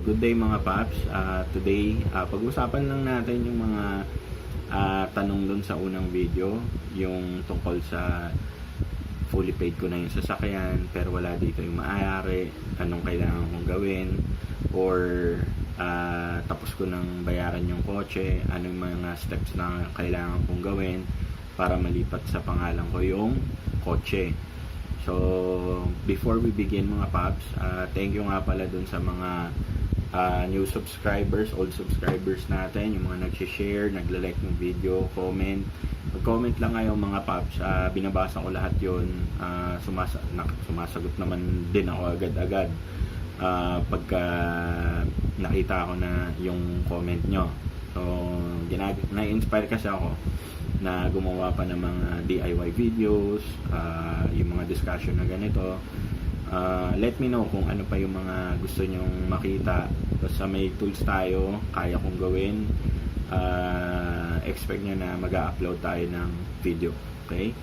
Good day mga paps. Today, pag-usapan lang natin yung mga tanong dun sa unang video, yung tungkol sa fully paid ko na yung sasakyan pero wala dito yung maaari, anong kailangan kong gawin, or tapos ko nang bayaran yung kotse, anong mga steps na kailangan kong gawin para malipat sa pangalan ko yung kotse. So, before we begin mga paps, thank you nga pala dun sa mga new subscribers, old subscribers natin, yung mga nag-share, nagla-like ng video, comment. Mag-comment lang kayo mga paps, binabasa ko lahat yun, sumasagot naman din ako agad-agad pagka nakita ko na yung comment nyo. So, na-inspire kasi ako na gumawa pa ng mga DIY videos, yung mga discussion na ganito. Let me know kung ano pa yung mga gusto nyong makita. Basta may tools tayo, kaya kong gawin. Expect nyo na mag-upload tayo ng video. Okay?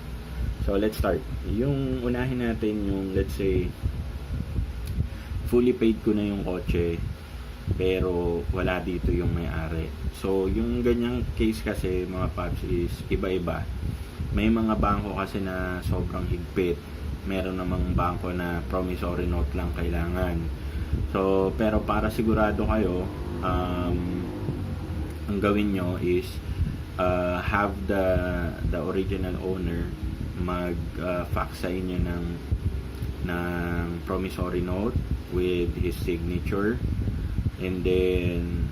So, let's start. Yung unahin natin yung, let's say, fully paid ko na yung kotse pero wala dito yung may-ari. So, yung ganyang case kasi mga paps is iba-iba. May mga bangko kasi na sobrang higpit. Meron namang bangko na promissory note lang kailangan. So, pero para sigurado kayo, ang gawin nyo is have the original owner mag-fax sa inyo ng promissory note with his signature. And then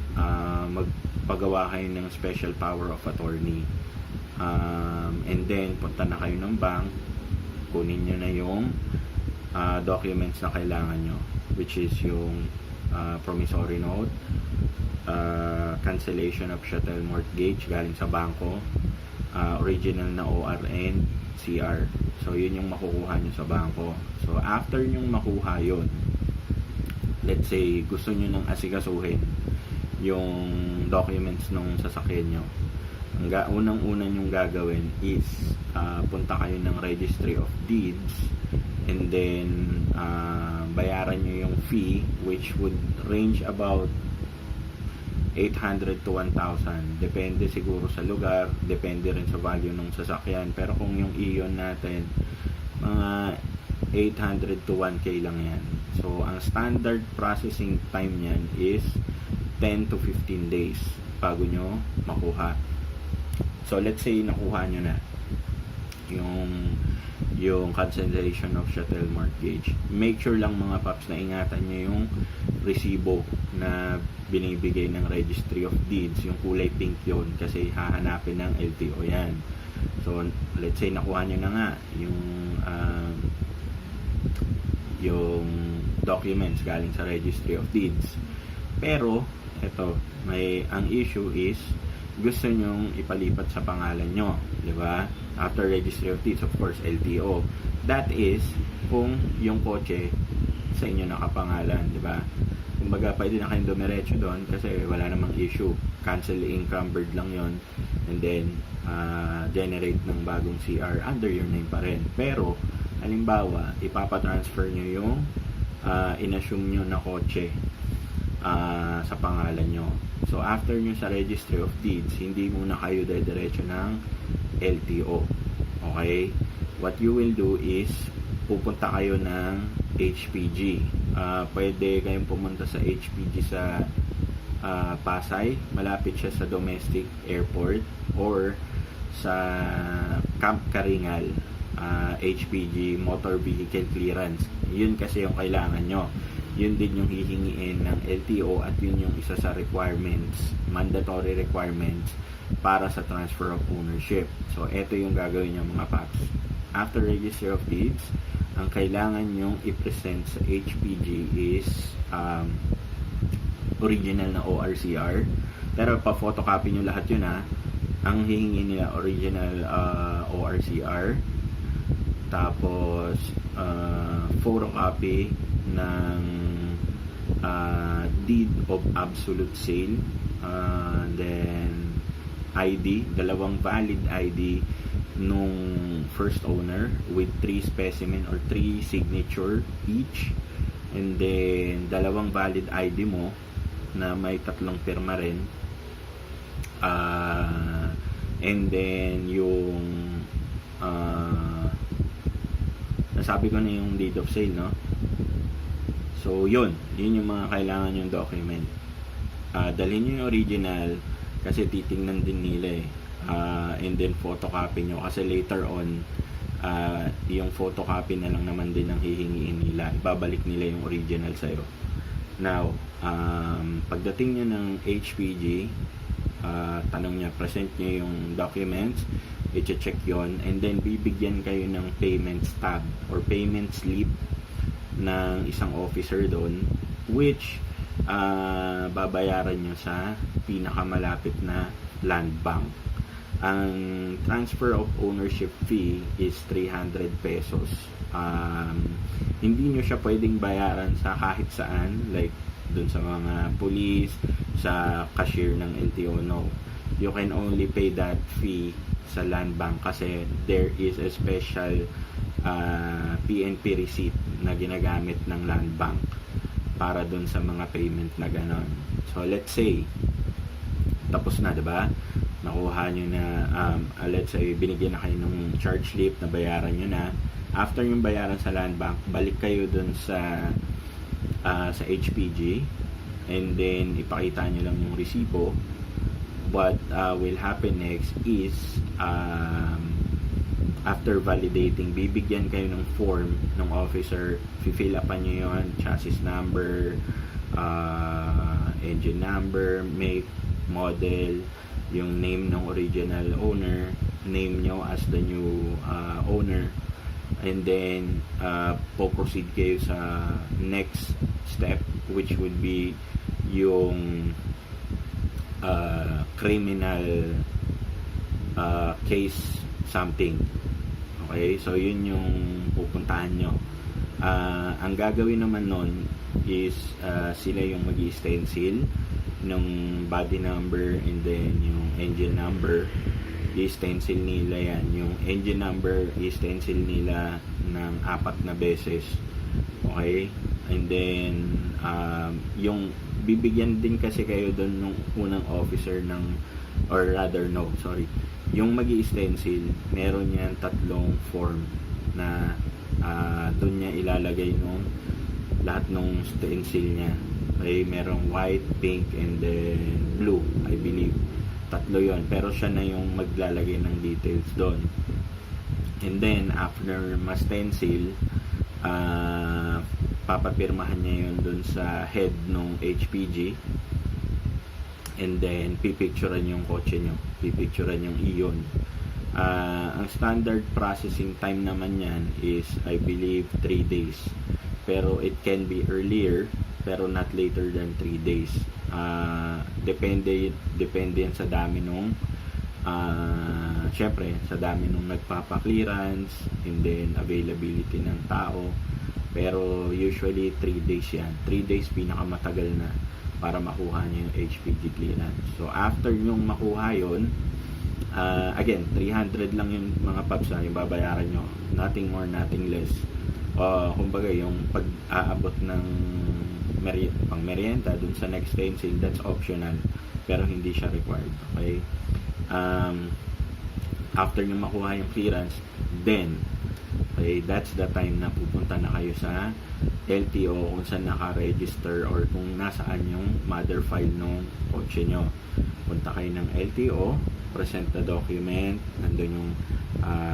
magpagawa kayo ng special power of attorney, and then punta na kayo ng bank, kunin nyo na yung documents na kailangan nyo, which is yung promissory note, cancellation of chattel mortgage galing sa bangko, original na ORN, CR. So yun yung makukuha nyo sa bangko. So after nyong makuha yun, let's say gusto nyo nang asikasuhin yung documents nung sasakyan nyo, ang unang-una nyong gagawin is punta kayo ng registry of deeds, and then bayaran nyo yung fee, which would range about 800 to 1,000, depende siguro sa lugar, depende rin sa value ng sasakyan. Pero kung yung Eon natin, mga 800 to 1K lang yan. So, ang standard processing time niyan is 10 to 15 days bago nyo makuha. So, let's say nakuha nyo na yung cancellation of chattel mortgage. Make sure lang mga paps na ingatan nyo yung resibo na binibigay ng Registry of Deeds, yung kulay pink yun, kasi hahanapin ng LTO yan. So, let's say nakuha nyo na nga yung documents galing sa Registry of Deeds. Pero, ang issue is, gusto nyong ipalipat sa pangalan nyo, di ba? After Registry of Deeds, of course, LTO. That is, kung yung kotse sa inyo nakapangalan, di ba? Kumbaga, pwede na kayong dumiretso doon kasi wala namang issue. Cancel encumbered lang yon, and then generate ng bagong CR under your name pa rin. Pero, halimbawa, ipapatransfer nyo yung inassume nyo na kotse sa pangalan nyo. So, after nyo sa Registry of Deeds, hindi muna kayo diretso ng LTO. Okay? What you will do is, pupunta kayo ng HPG. Pwede kayong pumunta sa HPG sa Pasay. Malapit siya sa domestic airport, or sa Camp Karingal, HPG, motor vehicle clearance. Yun kasi yung kailangan nyo. Yun din yung hihingiin ng LTO, at yun yung isa sa requirements, mandatory requirements para sa transfer of ownership. So, ito yung gagawin nyo mga paps. After Register of Deeds, ang kailangan nyong i-present sa HPG is original na ORCR. Pero pa-photocopy nyo lahat yun ha. Ang hihingi nila original ORCR, tapos photocopy ng deed of absolute sale, then ID, dalawang valid ID nung first owner with 3 specimen or 3 signature each, and then dalawang valid ID mo na may 3 pirma rin. And then yung nasabi ko na yung deed of sale, no? So yun yung mga kailangan yung document. Dalhin nyo yung original kasi titingnan din nila eh. And then photocopy nyo kasi later on yung photocopy na lang naman din ang hihingiin nila, ibabalik nila yung original sa'yo. Now pagdating nyo ng HPG, tanong niya, present nyo yung documents, i-check yon, and then bibigyan kayo ng payment stub or payment slip ng isang officer doon, which babayaran nyo sa pinakamalapit na land bank. Ang transfer of ownership fee is 300 pesos. Hindi nyo siya pwedeng bayaran sa kahit saan, like dun sa mga police, sa cashier ng LTO, no. You can only pay that fee sa land bank kasi there is a special PNP receipt na ginagamit ng land bank para dun sa mga payment na ganon. So let's say tapos na, diba? Nakuha nyo na let's say binigyan na kayo ng charge slip na bayaran nyo na. After yung bayaran sa land bank, balik kayo dun sa HPG, and then ipakita nyo lang yung resibo. What will happen next is after validating, bibigyan kayo ng form ng officer, fill upan nyo yun, chassis number, engine number, make, model, yung name ng original owner, name nyo as the new owner, and then po-proceed kayo sa next step, which would be yung criminal case something. Okay, so yun yung pupuntahan nyo. Ang gagawin naman nun is sila yung mag-i-stencil ng body number and then yung engine number. I-stencil nila yan. Yung engine number, i-stencil nila ng 4 na beses. Okay? And then yung bibigyan din kasi kayo doon nung unang officer ng, or rather no, sorry, yung magi-stencil, meron yan 3 form na doon niya ilalagay nung lahat nung stencil niya. Okay, merong white, pink, and then blue, I believe. 3 yon, pero siya na yung maglalagay ng details doon. And then after ma-stencil, papapirmahan niya yun dun sa head ng HPG, and then pipicturean yung kotse nyo, pipicturean yung Eon. Ang standard processing time naman yan is I believe 3 days, pero it can be earlier pero not later than 3 days. Depende yan sa dami nung syempre sa dami nung nagpapa-clearance and then availability ng tao. Pero usually 3 days yan. 3 days pinakamatagal na para makuha nyo yung HPG clearance. So after nyong makuha yun, again, 300 lang yung mga paps yung babayaran nyo. Nothing more, nothing less. Kumbaga yung pag-aabot ng pang merienda dun sa next stencil, that's optional. Pero hindi siya required. Okay? After nyo makuha yung clearance, then okay, that's the time na pupunta na kayo sa LTO kung saan naka-register or kung nasaan yung mother file ng kotse nyo. Punta kayo ng LTO, present the document, nandun yung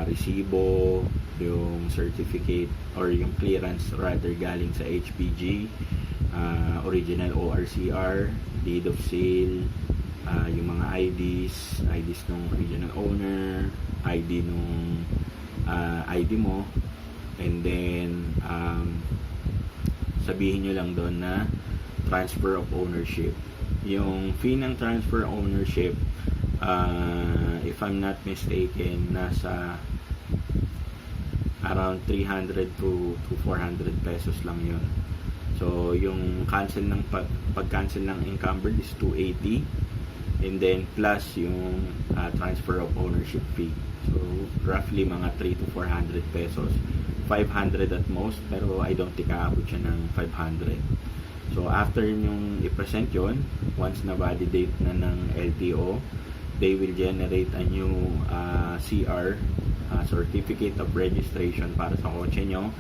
resibo, yung certificate or yung clearance rather galing sa HPG, original ORCR, deed of sale, yung mga IDs ng original owner, ID nung ID mo, and then sabihin nyo lang doon na transfer of ownership. Yung fee ng transfer ownership, if I'm not mistaken, nasa around 300 to 400 pesos lang yun. So yung cancel ng pag-cancel ng encumbered is 280, and then plus yung transfer of ownership fee. So roughly mga 3 to 400 pesos. 500 at most, pero I don't think aabot siya ng 500. So after yung i-present yon, once na validate na ng LTO, they will generate a new CR, Certificate of Registration para sa kotse nyo,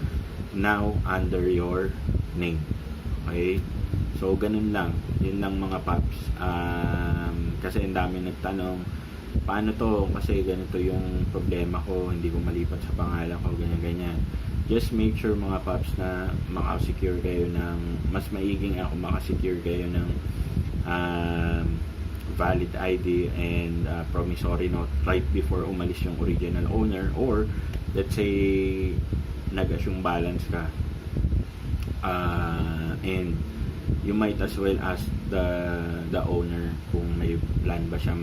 now under your name. Okay? So ganun lang, yun lang mga paps. Kasi ang dami nagtanong, paano to? Kasi ganito yung problema ko, hindi ko malipat sa pangalan ko, ganyan-ganyan. Just make sure mga paps na makasecure kayo ng, mas maiging ako makasecure kayo ng valid ID and promissory note right before umalis yung original owner, or let's say nag-assume balance ka, and you might as well ask the owner kung may plan ba siya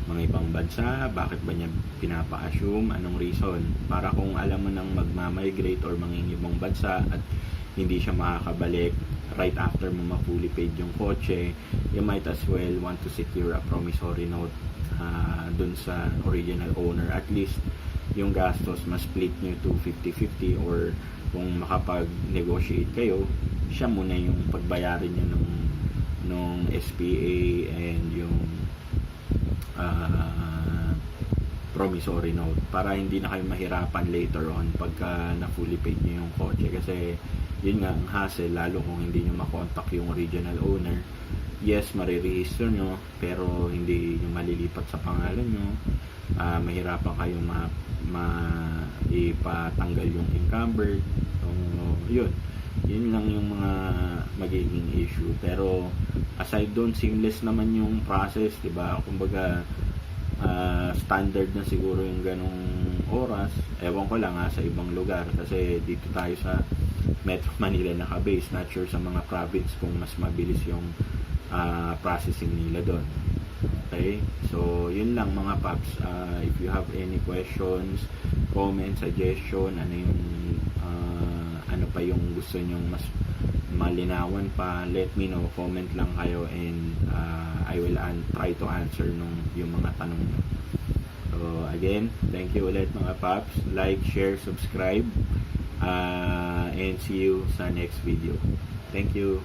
mga ibang bansa, bakit ba niya pinapa-assume, anong reason, para kung alam mo nang magmamigrate or mangingibang bansa at hindi siya makakabalik right after mo ma-fully paid yung kotse, you might as well want to secure a promissory note dun sa original owner. At least yung gastos mas-split nyo to 50-50, or kung makapag-negotiate kayo, siya muna yung pagbayarin nyo nung SPA and yung promissory note, para hindi na kayo mahirapan later on pagka na fully paid nyo yung kotse. Kasi yun nga ang hassle, lalo kung hindi nyo makontak yung original owner. Yes, mariregister nyo, pero hindi nyo malilipat sa pangalan nyo. Mahirapan kayo ipatanggal yung encumbered. So yun lang yung mga magiging issue. Pero aside doon, seamless naman yung process, diba? Kumbaga standard na siguro yung ganong oras. Ewan ko lang sa ibang lugar, kasi dito tayo sa Metro Manila naka-base. Not sure sa mga province kung mas mabilis yung processing nila doon. Okay, so yun lang mga paps. If you have any questions, comment, suggestion, ano pa yung gusto nyong mas malinawan pa, let me know. Comment lang kayo, and I will try to answer yung mga tanong nyo. So again, thank you ulit mga paps. Like, share, subscribe, and see you sa next video. Thank you.